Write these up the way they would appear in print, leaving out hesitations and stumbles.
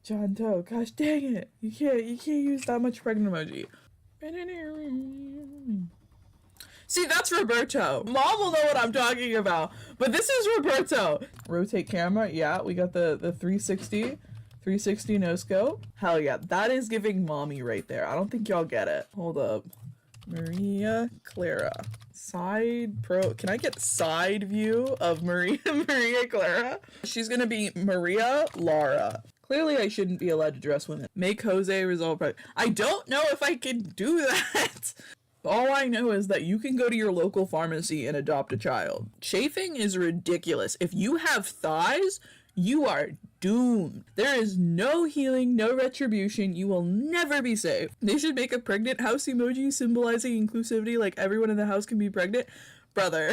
John Doe, gosh dang it. You can't use that much pregnant emoji. See, that's Roberto. Mom will know what I'm talking about. But this is Roberto. Rotate camera. Yeah, we got the 360. 360 no scope. Hell yeah, that is giving mommy right there. I don't think y'all get it. Hold up. Maria Clara. Side pro. Can I get side view of Maria Clara? She's gonna be Maria Lara. Clearly I shouldn't be allowed to dress women. Make Jose resolve pregnant. I don't know if I can do that. All I know is that you can go to your local pharmacy and adopt a child. Chafing is ridiculous. If you have thighs, you are doomed. There is no healing, no retribution. You will never be safe. They should make a pregnant house emoji symbolizing inclusivity, like everyone in the house can be pregnant. Brother,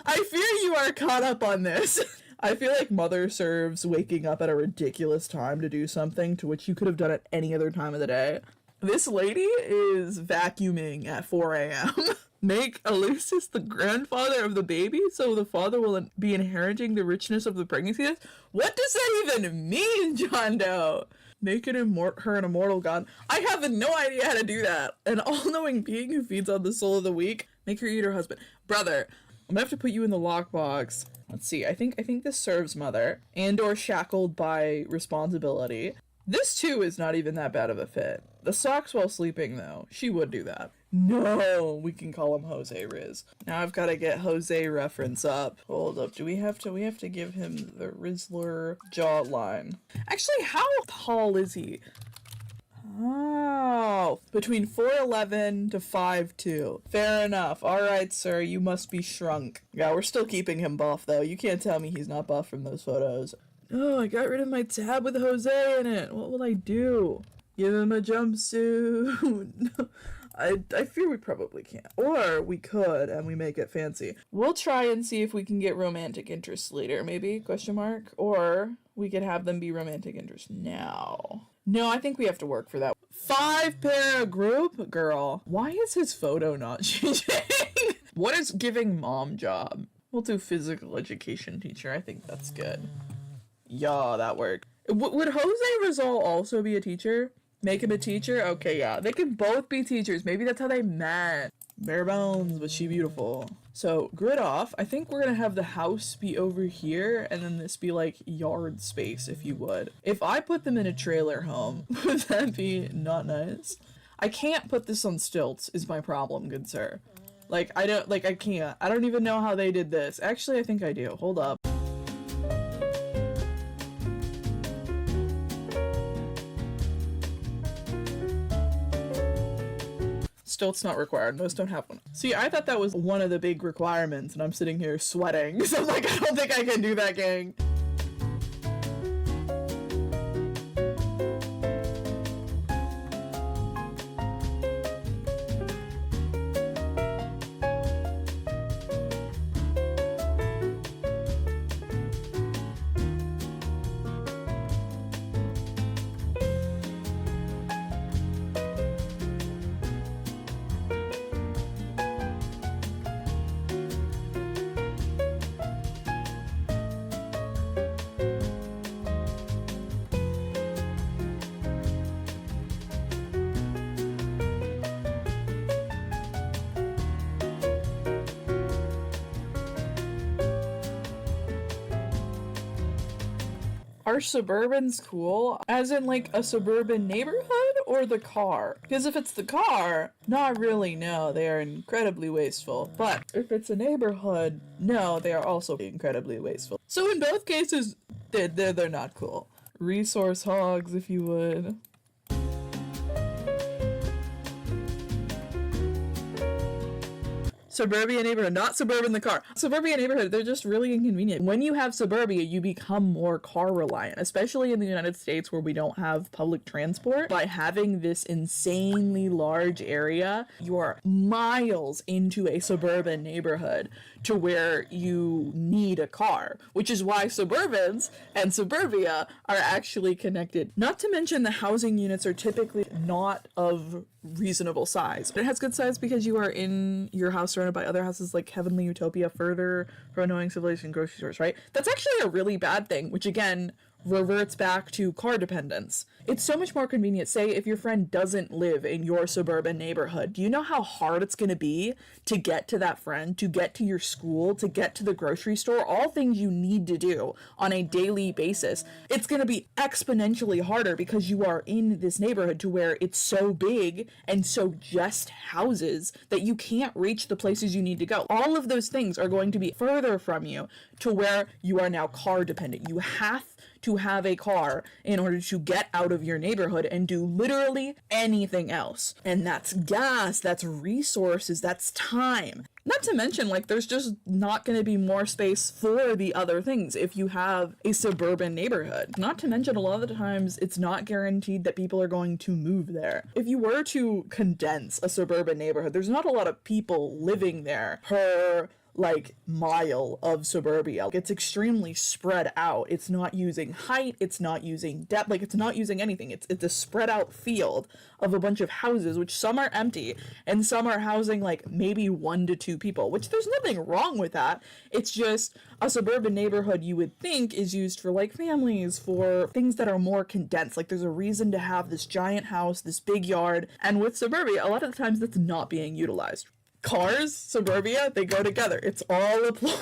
I fear you are caught up on this. I feel like mother serves waking up at a ridiculous time to do something to which you could have done at any other time of the day. This lady is vacuuming at 4 a.m. Make Alucis the grandfather of the baby so the father will be inheriting the richness of the pregnancy. What does that even mean, John Doe? Make it her an immortal god. I have no idea how to do that. An all-knowing being who feeds on the soul of the weak. Make her eat her husband. Brother, I'm gonna have to put you in the lockbox. Let's see, I think this serves mother. And or shackled by responsibility. This too is not even that bad of a fit. The socks while sleeping though, she would do that. No, we can call him Jose Riz. Now I've got to get Jose reference up. Hold up, we have to give him the Rizzler jawline. Actually, how tall is he? Oh, between 4'11" to 5'2". Fair enough. All right, sir, you must be shrunk. Yeah, we're still keeping him buff though. You can't tell me he's not buff from those photos. Oh, I got rid of my tab with Jose in it. What will I do? Give him a jumpsuit. I fear we probably can't. Or we could, and we make it fancy. We'll try and see if we can get romantic interests later, maybe, question mark? Or we could have them be romantic interests now. No, I think we have to work for that. 5-pair group? Girl, why is his photo not changing? What is giving mom job? We'll do physical education teacher. I think that's good. Yeah, that worked. Would Jose Rizal also be a teacher? Make him a teacher? Okay, yeah. They can both be teachers. Maybe that's how they met. Bare bones, but she beautiful. So, grid off. I think we're gonna have the house be over here, and then this be like yard space, if you would. If I put them in a trailer home, would that be not nice? I can't put this on stilts, is my problem, good sir. I can't. I don't even know how they did this. Actually, I think I do. Hold up. Stilts not required. Most don't have one. See, I thought that was one of the big requirements, and I'm sitting here sweating. So I'm like, I don't think I can do that, gang. Are Suburbans cool? As in like a suburban neighborhood or the car? Because if it's the car, not really, no, they are incredibly wasteful. But if it's a neighborhood, no, they are also incredibly wasteful. So in both cases, they're not cool. Resource hogs, if you would. Suburbia neighborhood, not suburban the car. Suburbia neighborhood, they're just really inconvenient. When you have suburbia, you become more car reliant, especially in the United States where we don't have public transport. By having this insanely large area, you are miles into a suburban neighborhood to where you need a car, which is why Suburbans and Suburbia are actually connected. Not to mention the housing units are typically not of reasonable size. It has good size because you are in your house surrounded by other houses like Heavenly Utopia, further from annoying civilization grocery stores, right? That's actually a really bad thing, which again reverts back to car dependence. It's so much more convenient. Say if your friend doesn't live in your suburban neighborhood, do you know how hard it's going to be to get to that friend, to get to your school, to get to the grocery store, all things you need to do on a daily basis? It's going to be exponentially harder because you are in this neighborhood to where it's so big and so just houses that you can't reach the places you need to go. All of those things are going to be further from you to where you are now car dependent. You have to have a car in order to get out of your neighborhood and do literally anything else. And that's gas, that's resources, that's time. Not to mention, like, there's just not going to be more space for the other things if you have a suburban neighborhood. Not to mention, a lot of the times, it's not guaranteed that people are going to move there. If you were to condense a suburban neighborhood, there's not a lot of people living there per like mile of suburbia. It's extremely spread out. It's not using height, it's not using depth, like it's not using anything. It's a spread out field of a bunch of houses, which some are empty and some are housing like maybe 1 to 2 people, which there's nothing wrong with that. It's just a suburban neighborhood you would think is used for like families, for things that are more condensed. Like there's a reason to have this giant house, this big yard, and with suburbia, a lot of the times that's not being utilized. Cars, suburbia, they go together. It's all a ploy.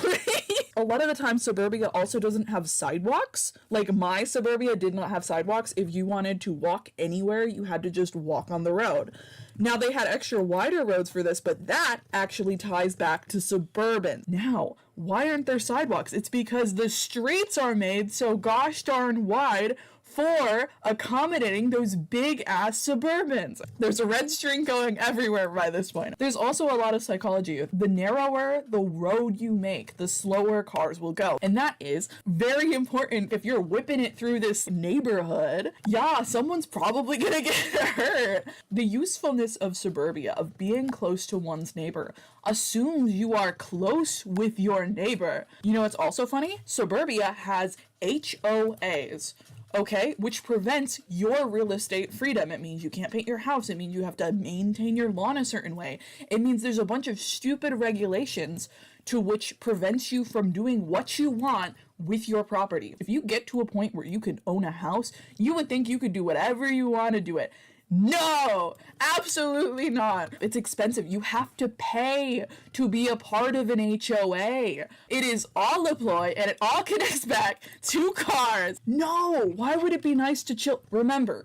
A lot of the time, suburbia also doesn't have sidewalks. Like my suburbia did not have sidewalks. If you wanted to walk anywhere, you had to just walk on the road. Now they had extra wider roads for this, but that actually ties back to suburban. Now, why aren't there sidewalks? It's because the streets are made so gosh darn wide for accommodating those big ass Suburbans. There's a red string going everywhere by this point. There's also a lot of psychology. The narrower the road you make, the slower cars will go. And that is very important. If you're whipping it through this neighborhood, yeah, someone's probably gonna get hurt. The usefulness of suburbia, of being close to one's neighbor, assumes you are close with your neighbor. You know what's also funny? Suburbia has HOAs. Okay, which prevents your real estate freedom. It means you can't paint your house. It means you have to maintain your lawn a certain way. It means there's a bunch of stupid regulations to which prevents you from doing what you want with your property. If you get to a point where you can own a house, you would think you could do whatever you want to do it. No, absolutely not. It's expensive. You have to pay to be a part of an HOA. It is all a ploy and it all connects back to cars. No, why would it be nice to chill? Remember,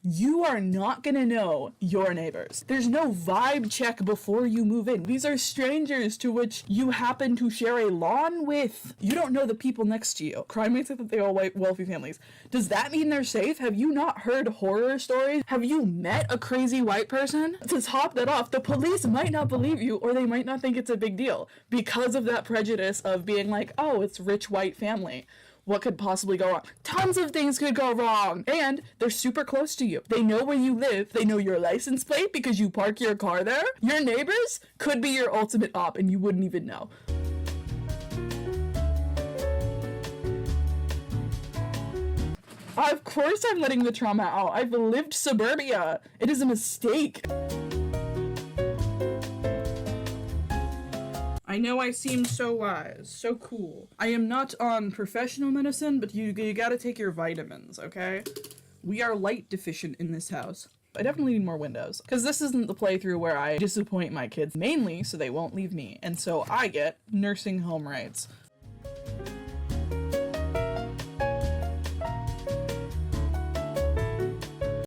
you are not gonna know your neighbors. There's no vibe check before you move in. These are strangers to which you happen to share a lawn with. You don't know the people next to you. Crime rates that they all white wealthy families. Does that mean they're safe? Have you not heard horror stories? Have you met a crazy white person? To top that off, the police might not believe you, or they might not think it's a big deal because of that prejudice of being like, oh, it's rich white family. What could possibly go wrong? Tons of things could go wrong. And they're super close to you. They know where you live. They know your license plate because you park your car there. Your neighbors could be your ultimate op and you wouldn't even know. Of course I'm letting the trauma out. I've lived suburbia. It is a mistake. I know I seem so wise, so cool. I am not on professional medicine, but you gotta take your vitamins, okay? We are light deficient in this house. I definitely need more windows, because this isn't the playthrough where I disappoint my kids, mainly so they won't leave me, and so I get nursing home rights.